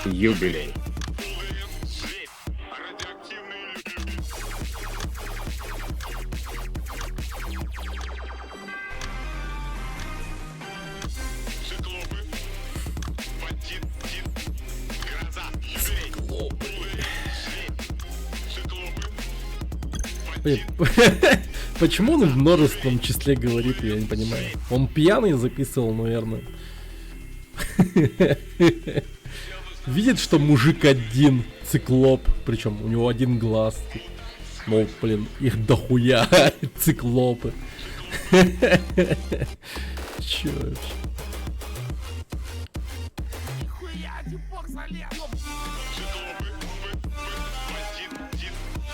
Юбилей. Блин, почему он в множественном числе говорит, я не понимаю. Он пьяный записывал, наверное. Видит, что мужик один, циклоп, причем у него один глаз. Мол, блин, их дохуя, циклопы. Чё вообще?